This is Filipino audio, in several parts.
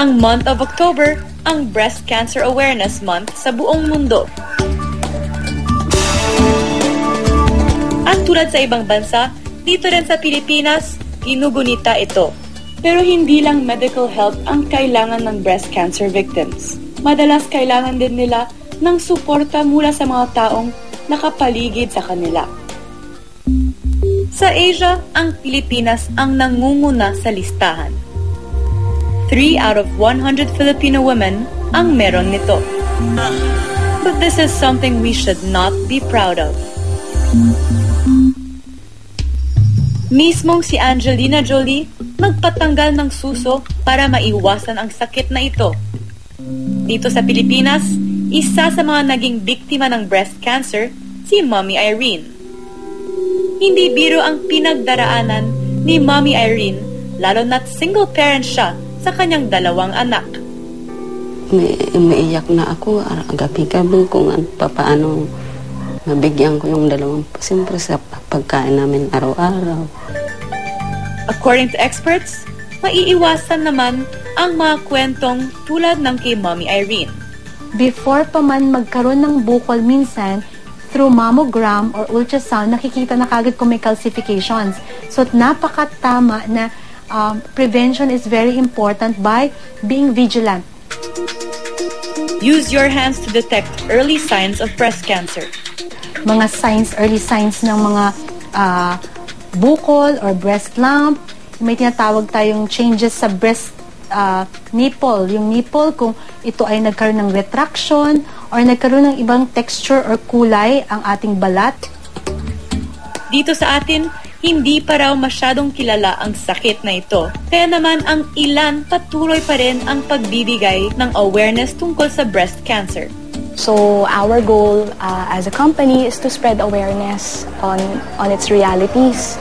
Ang month of October, ang Breast Cancer Awareness Month sa buong mundo. At tulad sa ibang bansa, dito rin sa Pilipinas, ginugunita ito. Pero hindi lang medical help ang kailangan ng breast cancer victims. Madalas kailangan din nila ng suporta mula sa mga taong nakapaligid sa kanila. Sa Asia, ang Pilipinas ang nangunguna sa listahan. 3 out of 100 Filipino women ang meron nito. But this is something we should not be proud of. Mismong si Angelina Jolie nagpatanggal ng suso para maiwasan ang sakit na ito. Dito sa Pilipinas, isa sa mga naging biktima ng breast cancer, si Mommy Irene. Hindi biro ang pinagdaraanan ni Mommy Irene, lalo na't single parent siya sa kanyang 2 anak. Umiiyak na ako, gabi-gabi kung paano mabigyan ko yung 2, siyempre sa pagkain namin araw-araw. According to experts, maiiwasan naman ang mga kwentong tulad ng kay Mommy Irene. Before pa man magkaroon ng bukol minsan, through mammogram or ultrasound, nakikita na kagad kung may calcifications. So, napakatama na prevention is very important by being vigilant. Use your hands to detect early signs of breast cancer. Mga signs, early signs ng mga bukol or breast lump. May tinatawag tayong changes sa breast nipple. Yung nipple, kung ito ay nagkaroon ng retraction or nagkaroon ng ibang texture or kulay ang ating balat. Dito sa atin, hindi pa raw masyadong kilala ang sakit na ito. Kaya naman ang ilan patuloy pa rin ang pagbibigay ng awareness tungkol sa breast cancer. So our goal as a company is to spread awareness on its realities,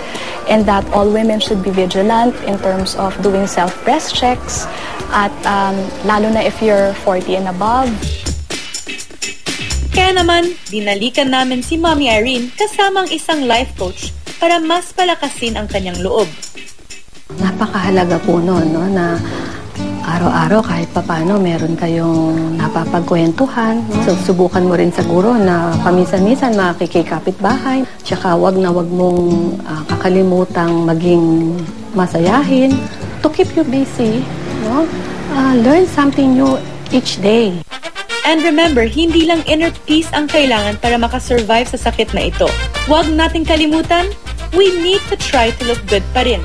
and that all women should be vigilant in terms of doing self-breast checks, at lalo na if you're 40 and above. Kaya naman, dinalikan namin si Mommy Irene kasamang isang life coach para mas palakasin ang kanyang loob. Napakahalaga po noon, no, na araw-araw kahit papano meron kayong napapagkwentuhan. So, subukan mo rin siguro na paminsan-minsan makikikapit bahay. Tsaka wag na wag mong kakalimutang maging masayahin to keep you busy. No? Learn something new each day. And remember, hindi lang inner peace ang kailangan para makasurvive sa sakit na ito. Huwag nating kalimutan, we need to try to look good pa rin.